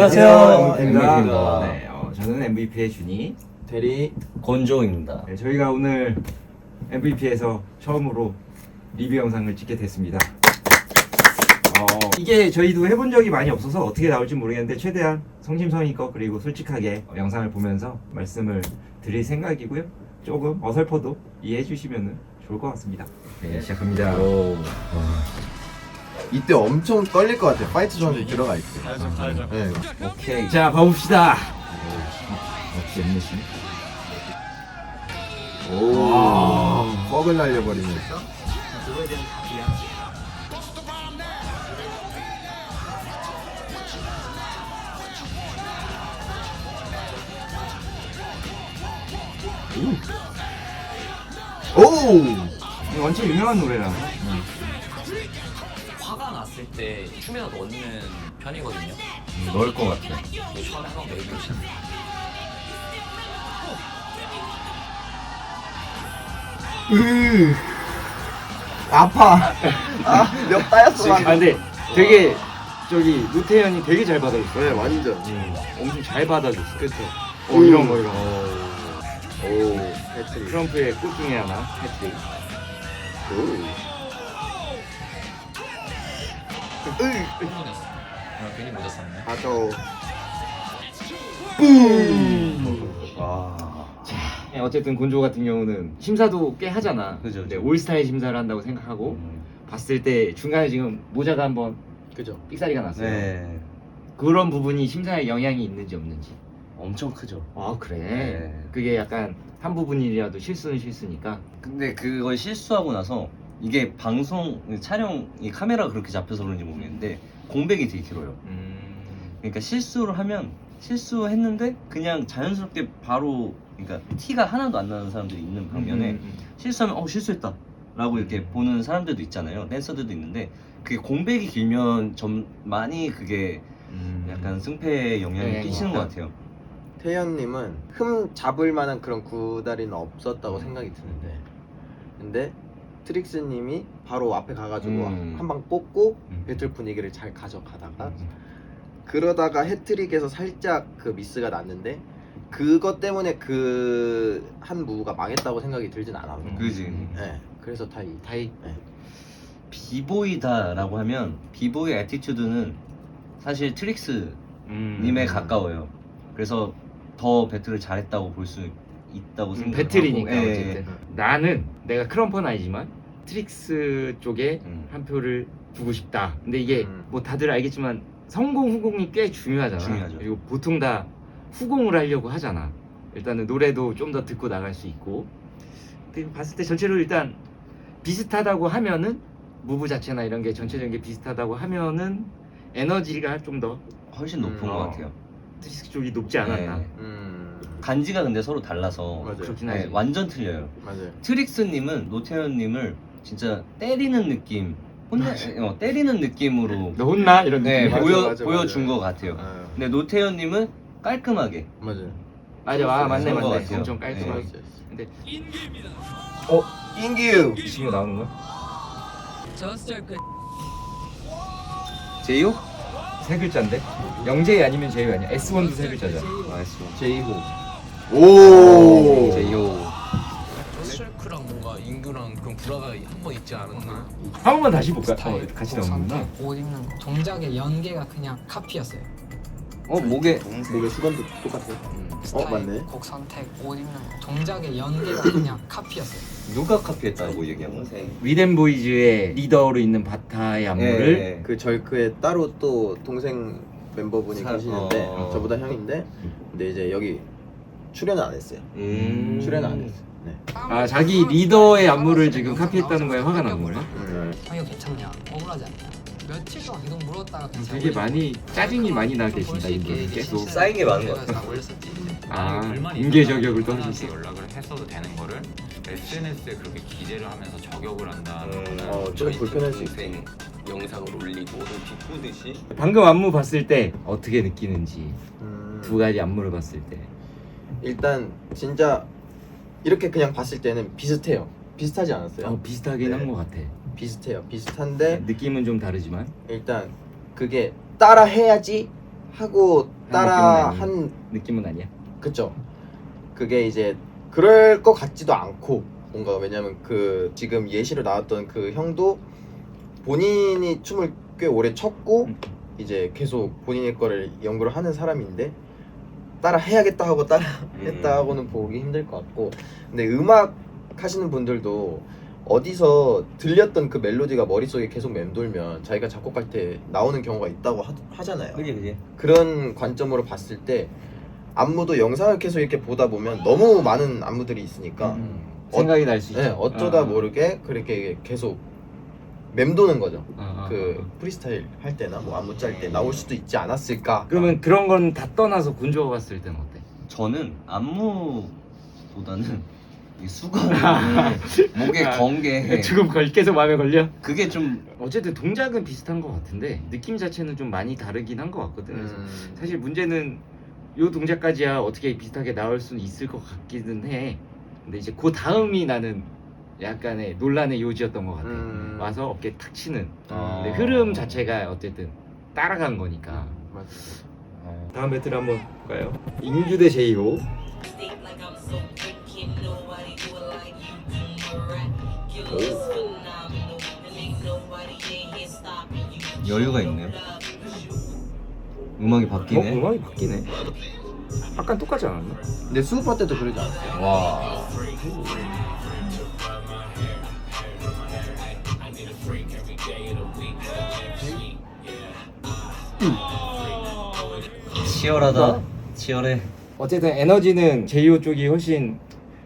안녕하세요. MVP입니다. 네, 저는 MVP의 준이, 대리 권종입니다. 네, 저희가 오늘 MVP에서 처음으로 리뷰 영상을 찍게 됐습니다. 이게 저희도 해본 적이 많이 없어서 어떻게 나올지 모르겠는데 최대한 성심성의껏 그리고 솔직하게 영상을 보면서 말씀을 드릴 생각이고요. 조금 어설퍼도 이해해 주시면 좋을 것 같습니다. 네, 시작합니다. 이때 엄청 떨릴 것 같아요. 파이트 존에 들어가 있대. 알죠. 네. 오케이. 자, 봐봅시다. 역시 엠넷이. 오, 뻑을 날려버리네. 그거에 대한 답이야. 오, 이거 원체 유명한 노래라. 화가 났을 때 춤에다 넣는 편이거든요. 넣을 것 같아. 처음에 한번 내보시죠. 아파. 아, 몇 따였어. 아 근데 되게 저기 노태현이 되게 잘 받아줬어. 네, 완전. 엄청 잘 받아줬어. 그쵸. 이런 거 이런 거. 오, 해트릭. 트럼프의 꽃 중에 하나 해트릭. 괜히 모자 썼네. 아저. 네, 어쨌든 곤조 같은 경우는 심사도 꽤 하잖아. 그죠, 그죠. 네, 올스타의 심사를 한다고 생각하고 봤을 때 중간에 지금 모자가 한번 그죠. 삑사리가 났어요. 네. 그런 부분이 심사에 영향이 있는지 없는지. 엄청 크죠. 아 그래. 네. 그게 약간 한 부분이라도 실수는 실수니까. 근데 그걸 실수하고 나서 이게 방송 촬영 이 카메라가 그렇게 잡혀서 그런지 모르겠는데 공백이 되게 길어요. 그러니까 실수를 하면 실수했는데 그냥 자연스럽게 바로 그러니까 티가 하나도 안 나는 사람들이 있는 반면에 실수하면 실수했다 라고 이렇게 보는 사람들도 있잖아요. 댄서들도 있는데 그게 공백이 길면 좀 많이 그게 약간 승패에 영향을 네, 끼치는 것 같아요. 태연님은 흠 잡을 만한 그런 구다리는 없었다고 생각이 드는데, 근데 트릭스님이 바로 앞에 가가지고 한 방 뽑고 배틀 분위기를 잘 가져가다가 그러다가 해트릭에서 살짝 그 미스가 났는데 그것 때문에 그 한 무브가 망했다고 생각이 들진 않아요. 그지. 네, 그래서 타이. 다이. 네. 비보이다라고 하면 비보이 애티튜드는 사실 트릭스님에 가까워요. 그래서 더 배틀을 잘했다고 볼 수 있다고 생각하고 배틀이니까 예, 어쨌든 나는 내가 크럼퍼는 아니지만 트릭스 쪽에 한 표를 두고 싶다. 근데 이게 뭐 다들 알겠지만 성공 후공이 꽤 중요하잖아. 중요하죠. 그리고 보통 다 후공을 하려고 하잖아. 일단은 노래도 좀 더 듣고 나갈 수 있고. 그리고 봤을 때 전체로 일단 비슷하다고 하면은 무브 자체나 이런 게 전체적인 게 비슷하다고 하면은 에너지가 좀 더 훨씬 높은 것 같아요. 트릭스 쪽이 높지 않았나. 네. 간지가 근데 서로 달라서 맞아요. 그렇긴 네, 하지. 완전 틀려요. 맞아요. 트릭스님은 노태현님을 진짜 때리는 느낌, 때리는 느낌으로 너 혼나? 이런 네, 느낌. 맞아, 보여준 맞아요. 것 같아요. 아, 근데 노태현님은 깔끔하게 맞아요. 맞아, 맞네, 그런 것 맞네. 같아요. 엄청 깔끔하게. 네. 근데 인규. 이 친구 나오는 거야? 제이홉? 세 글자인데? 영재이 아니면 제이 아니야? S1도 세 글자잖아. 제이호. 오. 제이홉. 스트라이크랑 뭔가 인규랑 그런 불화가 한 번 있지 않았나? 한 번만 다시 볼까? 스타일, 같이 나오는구나. 선택, 옷 입는 거. 동작의 연계가 그냥 카피였어요. 목에 목의 수건도 똑같아요. 스타일, 맞네. 곡 선택, 옷 입는 거. 동작의 연계가 그냥 카피였어요. 누가 카피했다고 얘기한 거세요? 위덴보이즈의 리더로 있는 바타의 안무를 네. 그 절크에 따로 또 동생 멤버분이 계시는데 저보다 형인데, 근데 이제 여기 출연은 안 했어요. 출연은 안 했어요. 네. 아 자기 리더의 안무를 지금 카피했다는 거에 화가 난 건가? 형 이거 괜찮냐? 억울하지 않냐? 며칠 동안 계속 물었다가 그냥 되게 많이 짜증이 많이 나 계신다 볼수 있게 이분은 계속. 실시간 쌓인 게 많은 것 내가 같아요. 다 올렸었지. 아 인계 저격을 또 하셨어. 연락을 했어도 되는 거를 SNS에 그렇게 기재를 하면서 저격을 한다는 좀 불편할 수 있어요. 영상을 올리고 비꼬듯이 방금 안무 봤을 때 어떻게 느끼는지 음, 두 가지 안무를 봤을 때. 일단 진짜 이렇게 그냥 봤을 때는 비슷해요. 비슷하지 않았어요? 비슷하긴 네. 한 것 같아. 비슷해요. 비슷한데 느낌은 좀 다르지만. 일단 그게 따라 해야지 하고 따라 한 느낌은 아니야. 그쵸. 그게 이제 그럴 것 같지도 않고 뭔가 왜냐면 그 지금 예시로 나왔던 그 형도 본인이 춤을 꽤 오래 췄고 이제 계속 본인의 거를 연구를 하는 사람인데 따라 해야겠다 하고 따라 했다 하고는 보기 힘들 것 같고 근데 음악 하시는 분들도 어디서 들렸던 그 멜로디가 머릿속에 계속 맴돌면 자기가 작곡할 때 나오는 경우가 있다고 하잖아요. 그지. 그런 관점으로 봤을 때 안무도 영상을 계속 이렇게 보다 보면 너무 많은 안무들이 있으니까 생각이 날 수 있죠. 네, 어쩌다 모르게 그렇게 계속 맴도는 거죠. 아, 그 프리스타일 할 때나 뭐 안무 짤 때 나올 수도 있지 않았을까. 그러면 그런 건 다 떠나서 군주가 봤을 때는 어때? 저는 안무보다는 이 수건 목에 건 게 지금 계속 마음에 걸려? 그게 좀 어쨌든 동작은 비슷한 것 같은데 느낌 자체는 좀 많이 다르긴 한 것 같거든. 그래서 사실 문제는 요 동작까지야 어떻게 비슷하게 나올 수는 있을 것 같기는 해. 근데 이제 그 다음이 나는 약간의 논란의 요지였던 것 같아. 와서 어깨 탁 치는. 근데 흐름 자체가 어쨌든 따라간 거니까. 맞아. 다음 배틀 한번 볼까요? 인규 대 제이호. 여유가 있네요. 음악이 바뀌네. 음악이 바뀌네. 아까 똑같지 않았나? 근데 수우파 때도 그러지 않았어요? 와. 치열하다. 치열해. 어쨌든 에너지는 제이호 쪽이 훨씬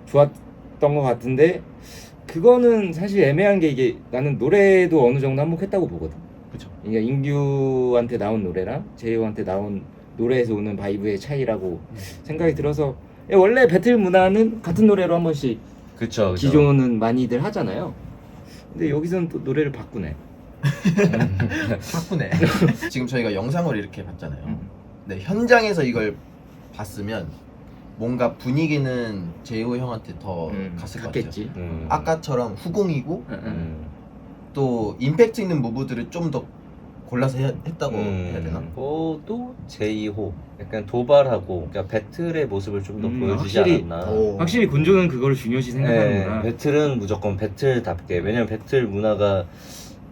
좋았던 것 같은데 그거는 사실 애매한 게 이게 나는 노래도 어느 정도 한몫했다고 보거든. 그쵸. 그러니까 인규한테 나온 노래랑 제이호한테 나온 노래에서 오는 바이브의 차이라고 생각이 들어서 원래 배틀 문화는 같은 노래로 한 번씩 그쵸. 기존은 많이들 하잖아요. 근데 여기서는 또 노래를 바꾸네. 바꾸네. 지금 저희가 영상으로 이렇게 봤잖아요. 근데 현장에서 이걸 봤으면 뭔가 분위기는 제이호 형한테 더 갔을 것 같아요. 갔겠지. 아까처럼 후공이고 또 임팩트 있는 무브들을 좀 더 골라서 했다고 해야 되나? 또 제이호 약간 도발하고 그러니까 배틀의 모습을 좀 더 보여주지 확실히- 않았나. 확실히 군조는 그걸 중요시 생각하는구나. 배틀은 무조건 배틀답게 왜냐면 배틀 문화가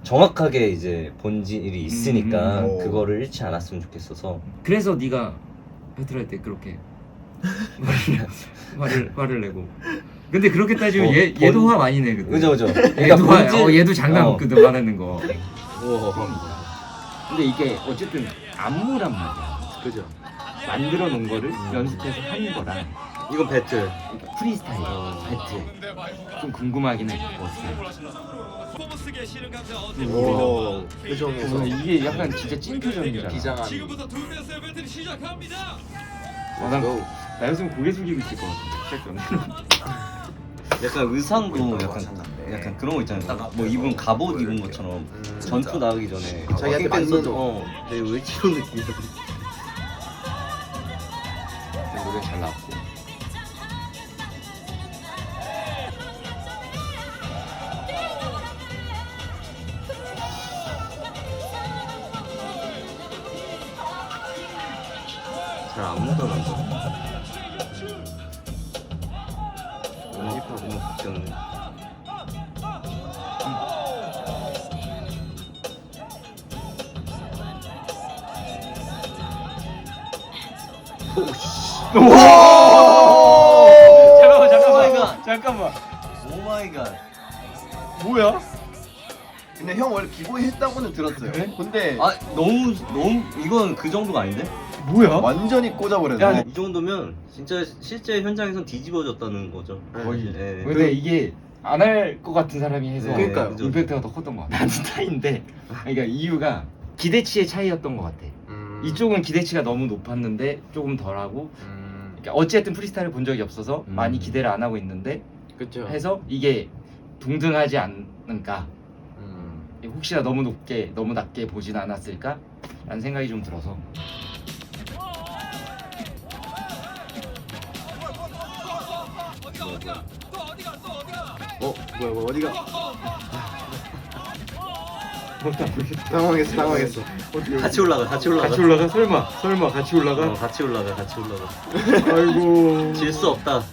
정확하게 이제 본질이 있으니까 오. 그거를 잃지 않았으면 좋겠어서. 그래서 네가 배틀할 때 그렇게 화를 내고. 근데 그렇게 따지면 얘도 화 많이 내거든. 그죠. 얘도 장난 어. 없거든 화내는 거. 근데 이게 어쨌든 안무란 말이야. 그죠? 만들어 놓은 거를 연습해서 하는 거랑 이건 배틀. 그러니까 프리스타일 배틀 좀 궁금하긴 해. 어떻게? 오, 표정에서 이게 약간 진짜 찐 표정이잖아. 비장한. 나였으면 고개 숙이고 있을 것 같은데 시작 전에. 약간 의상도 약간 마찬가지. 그런 거 있잖아요. 딱 뭐 입은 갑옷 입은 것처럼 전투 나가기 전에 자기한테 맞는 내가 왜 이런 느낌이야? 노래 잘 나왔고. 잘 안 묻어난다. 연습하고 뭐 바뀌었네. 잠깐만. 오 마이 갓. 뭐야? 근데 형 원래 기본이 했다고는 들었어요. 근데 아 너무 이건 그 정도가 아닌데? 뭐야? 완전히 꽂아버렸네. 야, 이 정도면 진짜 실제 현장에선 뒤집어졌다는 거죠. 거의. 네. 근데 이게 안 할 것 같은 사람이 해서 그러니까요. 임팩트가 더 컸던 것 같아. 나는 타인데 그러니까 이유가 기대치의 차이였던 것 같아. 이쪽은 기대치가 너무 높았는데 조금 덜하고 그러니까 어쨌든 프리스타일을 본 적이 없어서 많이 기대를 안 하고 있는데 그렇죠. 해서 이게 동등하지 않을까 혹시나 너무 높게 너무 낮게 보진 않았을까 라는 생각이 좀 들어서 뭐야 어디가? 당황했어. 같이 올라가. 같이 올라가? 설마 같이 올라가? 같이 올라가. 아이고. 질 수 없다.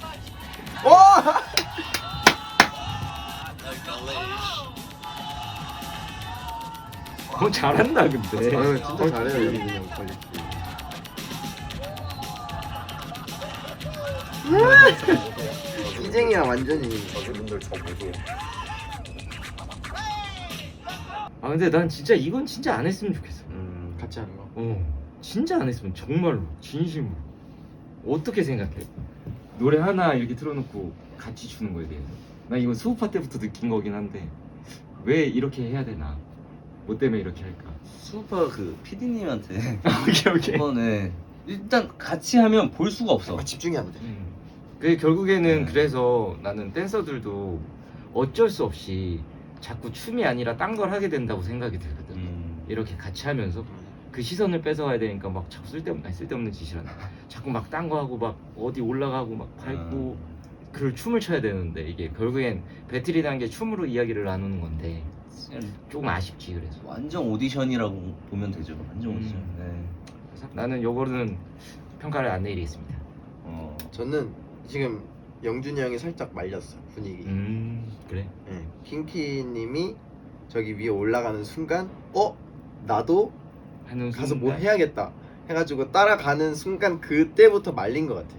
잘한다 근데. 아유 진짜 잘해요 여기 그냥 퀄리티. 이쟁이야 완전히. 저분들 저 보세요. 아 근데 난 진짜 이건 진짜 안 했으면 좋겠어. 같이 하는 거. 진짜 안 했으면 정말로 진심으로. 어떻게 생각해? 노래 하나 이렇게 틀어놓고 같이 추는 거에 대해서. 나 이건 수우파 때부터 느낀 거긴 한데 왜 이렇게 해야 되나? 뭐 때문에 이렇게 할까? 수우파 그 PD님한테 오케이. 한번 일단 같이 하면 볼 수가 없어. 집중이 안 돼. 그 결국에는 네. 그래서 나는 댄서들도 어쩔 수 없이 자꾸 춤이 아니라 딴 걸 하게 된다고 생각이 들거든. 이렇게 같이 하면서 그 시선을 뺏어가야 되니까 막 자꾸 쓸데없는 짓이란다. 자꾸 막 딴 거 하고 막 어디 올라가고 막 밟고 그 춤을 춰야 되는데 이게 결국엔 배틀이라는 게 춤으로 이야기를 나누는 건데 조금 아쉽지. 그래서 완전 오디션이라고 보면 되죠. 완전 오디션. 네. 그래서 나는 요거는 평가를 안 내리겠습니다. 저는 지금 영준이 형이 살짝 말렸어 분위기. 그래. 네. 킹키님이 저기 위에 올라가는 순간 나도 하는 가서 뭐 순간 해야겠다 해가지고 따라가는 순간 그때부터 말린 것 같아.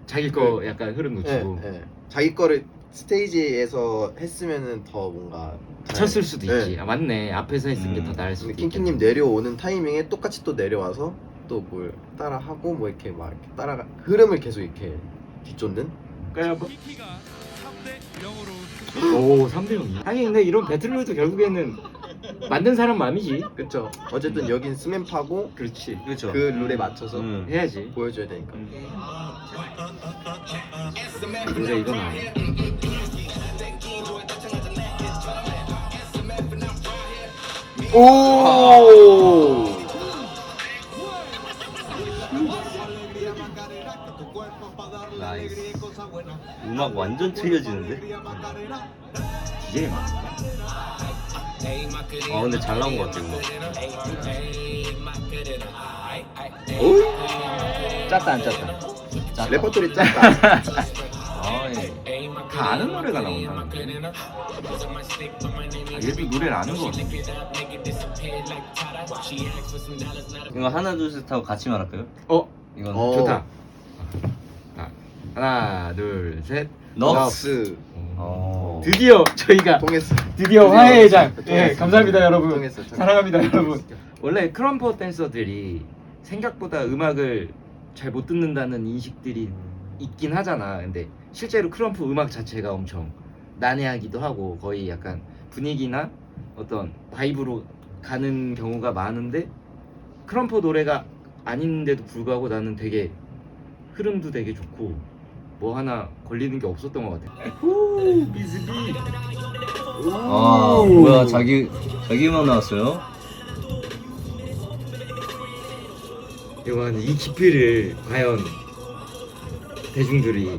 자기 거 약간 흐름 놓치고 자기 거를 스테이지에서 했으면은 더 뭔가 쳤을 수도 네. 있지. 아 맞네. 앞에서 했은 게 더 나을 수도 근데 있겠다. 킹키님 내려오는 타이밍에 똑같이 또 내려와서 또 뭘 따라하고 뭐 이렇게 막 이렇게 따라가 흐름을 계속 이렇게 뒤쫓는. 까요 한번. 오 3대 0이야. 하긴 근데 이런 배틀로도 결국에는 만든 사람 마음이지. 그쵸. 어쨌든 여긴 스맨파고 그렇지. 그렇죠. 그 룰에 맞춰서 해야지. 보여줘야 되니까. 이 노래 이건 아니야. 오. 나이스. 음악 완전 틀려지는데? DJ 막. 근데 잘 나온 것 같아 이거. 짰다 안 짰다. 레퍼토리 짰다. 예. 다 아는 노래가 나온다. 얘도 노래를 아는 거 같아. 이거 하나 둘 셋 하고 같이 말할까요? 이건 좋다. 하나 둘 셋. 넉스. 드디어 저희가 통했어. 드디어 화해의 장. 예, 통했어. 감사합니다 여러분. 통했어. 사랑합니다 여러분. 원래 크럼퍼 댄서들이 생각보다 음악을 잘 못 듣는다는 인식들이 있긴 하잖아. 근데 실제로 크럼프 음악 자체가 엄청 난해하기도 하고 거의 약간 분위기나 어떤 바이브로 가는 경우가 많은데 크럼퍼 노래가 아닌데도 불구하고 나는 되게 흐름도 되게 좋고 뭐 하나 걸리는 게 없었던 것 같아. 오 비즈비. 뭐야 자기 음악 나왔어요? 이건 이 깊이를 과연 대중들이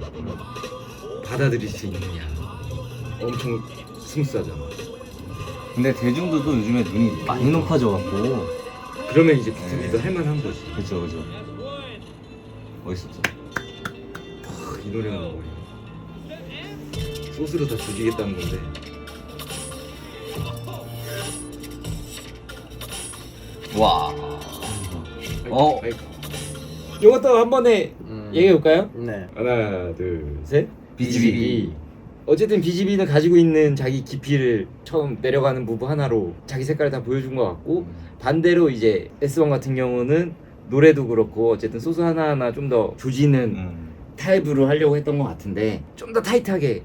받아들일 수 있느냐. 엄청 스무스하잖아. 근데 대중들도 요즘에 눈이 많이 높아져갖고. 그러면 이제 비즈비도 할만한 거지. 그죠. 멋있었죠. 이 노래가 나오네. 소스로 다 조지겠다는 건데. 와. 이것도 한 번에 얘기해 볼까요? 네. 하나, 둘, 셋. BGB. 어쨌든 BGB는 가지고 있는 자기 깊이를 처음 내려가는 부분 하나로 자기 색깔을 다 보여준 것 같고 반대로 이제 S1 같은 경우는 노래도 그렇고 어쨌든 소스 하나하나 좀 더 조지는 타입으로 하려고 했던 것 같은데 좀 더 타이트하게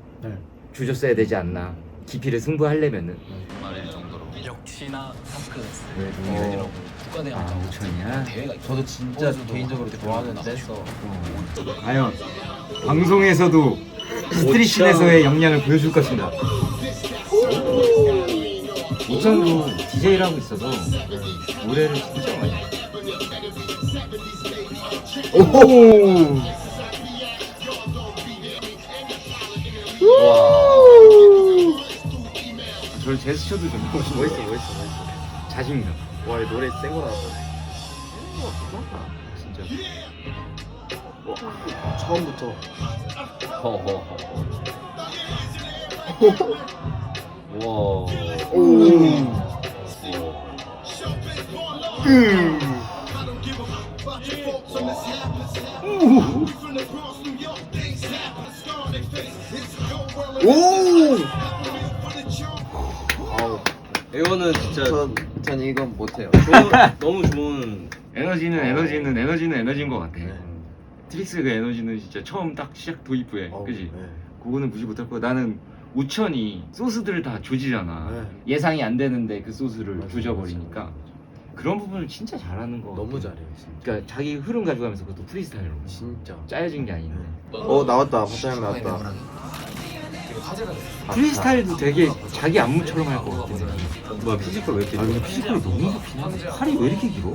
조졌어야 되지 않나. 깊이를 승부하려면은. 말일 정도로 역시나 상클래스 네, 국가대항 5천이야. 대회가 있고 저도 진짜 개인적으로 좋아하는 댄서. 과연 방송에서도 스트릿씬에서의 역량을 보여줄 것인가. 5천도 DJ를 하고 있어서 노래를 진짜 많이 해. 오. 저 제스처도 좀 멋있어. 자신감. 와, 이 노래 센 거 나왔어. 진짜. 처음부터. 와. 오. 오. 아우, 이거는 진짜 전 이건 못해요. 너무 좋은. 에너지는 에너지인 것 같아. 네. 트릭스 그 에너지는 진짜 처음 딱 시작 도입 후에, 어우, 그지? 네. 그거는 무시 못할 거야. 나는 우천이 소스들을 다 조지잖아. 네. 예상이 안 되는데 그 소스를 맞아, 조져버리니까 맞아. 그런 부분을 진짜 잘하는 거. 너무 같아. 잘해요, 진짜. 그러니까 자기 흐름 가져가면서 그것도 프리스타일로 진짜. 짜여진 게 아닌데. 나왔다. 화사형 나왔다. 되게 화제가 됐어. 프리스타일도 되게 자기 안무처럼 할 것 같긴 해. 뭐야 피지컬 왜 이렇게? 아 근데 피지컬이 너무 좋긴 하네. 팔이 왜 이렇게 길어?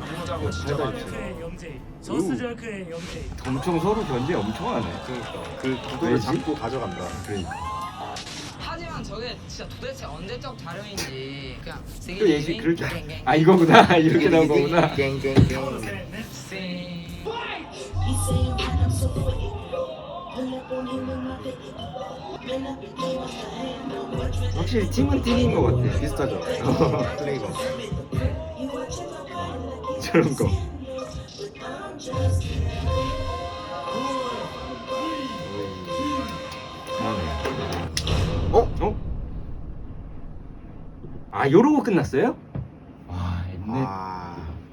엄청 서로 견제 엄청 하네. 그 구도를 왜지? 잡고 가져간다. 하지만 저게 진짜 도대체 언제적 자료인지 그냥 또 예시 그럴 줄 아 이거구나 이렇게 나온 거구나. 갱갱갱. 확실히 팀은 팀인 것 같아. 비슷하죠. 플레이가. 저런 거. 어? 아 요러고 끝났어요? 와 엠넷.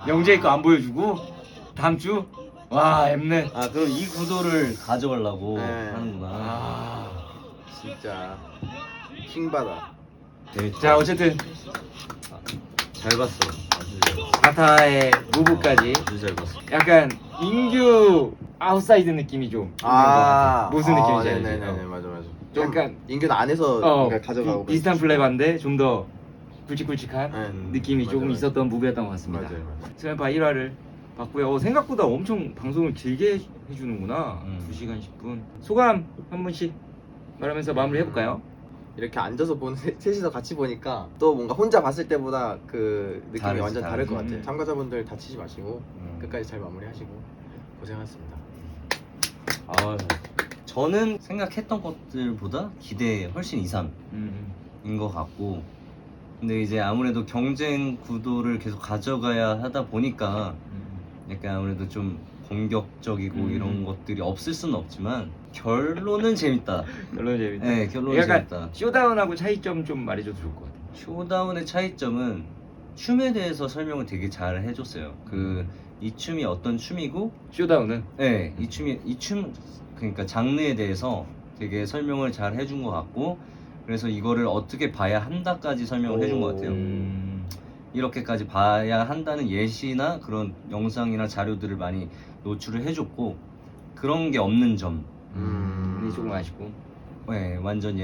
영재이 거 안 보여주고 다음 주? 와 엠넷. 아 그럼 이 구도를 가져가려고 네. 하는구나. 아. 진짜 킹받아. 자 어쨌든 잘 봤어. 아주 잘 봤어. 바타의 무브까지 아주 잘 봤어. 약간 인규 아웃사이드 느낌이 좀 있는 것 같아. 무슨 느낌인지 알지? 네네네, 맞아. 좀 약간 인근 안에서 뭔가 가져가고 비슷한 플레이반데 좀 더 굵직굵직한 네. 느낌이 조금 맞아. 있었던 무비였던 것 같습니다. 맞아요. 스맨파 1화를 봤고요. 생각보다 엄청 방송을 길게 해주는구나. 2시간 10분. 소감 한 분씩 말하면서 마무리 해볼까요? 이렇게 앉아서 보는 셋이서 같이 보니까 또 뭔가 혼자 봤을 때보다 그 느낌이 다르지, 완전 다를 것 다르지. 같아요. 참가자분들 다치지 마시고 음. 끝까지 잘 마무리하시고 고생하셨습니다. 아 저는 생각했던 것들보다 기대 훨씬 이상인 것 같고, 근데 이제 아무래도 경쟁 구도를 계속 가져가야 하다 보니까 약간 아무래도 좀 공격적이고 이런 것들이 없을 수는 없지만 결론은 재밌다. 결론 재밌다. 네, 결론은 약간 재밌다. 쇼다운하고 차이점 좀 말해줘도 좋을 것 같아. 쇼다운의 차이점은 춤에 대해서 설명을 되게 잘 해줬어요. 이 춤이 어떤 춤이고, 쇼다운은 네, 이 춤 그러니까 장르에 대해서 되게 설명을 잘 해준 것 같고, 그래서 이거를 어떻게 봐야 한다까지 설명을 해준 것 같아요. 이렇게까지 봐야 한다는 예시나 그런 영상이나 자료들을 많이 노출을 해줬고, 그런 게 없는 점. 이게 조금 아쉽고. 네, 완전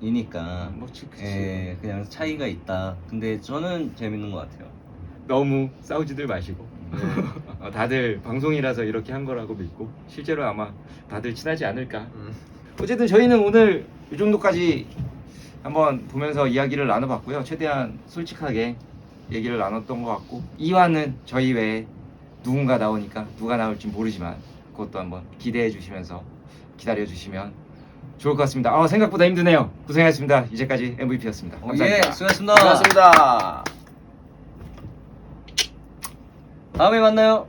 예능이니까. 뭐 그치. 예, 그냥 차이가 있다. 근데 저는 재밌는 것 같아요. 너무 싸우지들 마시고. 다들 방송이라서 이렇게 한 거라고 믿고 실제로 아마 다들 친하지 않을까. 어쨌든 저희는 오늘 이 정도까지 한번 보면서 이야기를 나눠봤고요. 최대한 솔직하게 얘기를 나눴던 것 같고, 2화는 저희 외에 누군가 나오니까 누가 나올지 모르지만 그것도 한번 기대해 주시면서 기다려 주시면 좋을 것 같습니다. 생각보다 힘드네요. 고생하셨습니다. 이제까지 MVP였습니다. 감사합니다. 예, 수고하셨습니다. 고맙습니다. 다음에 만나요.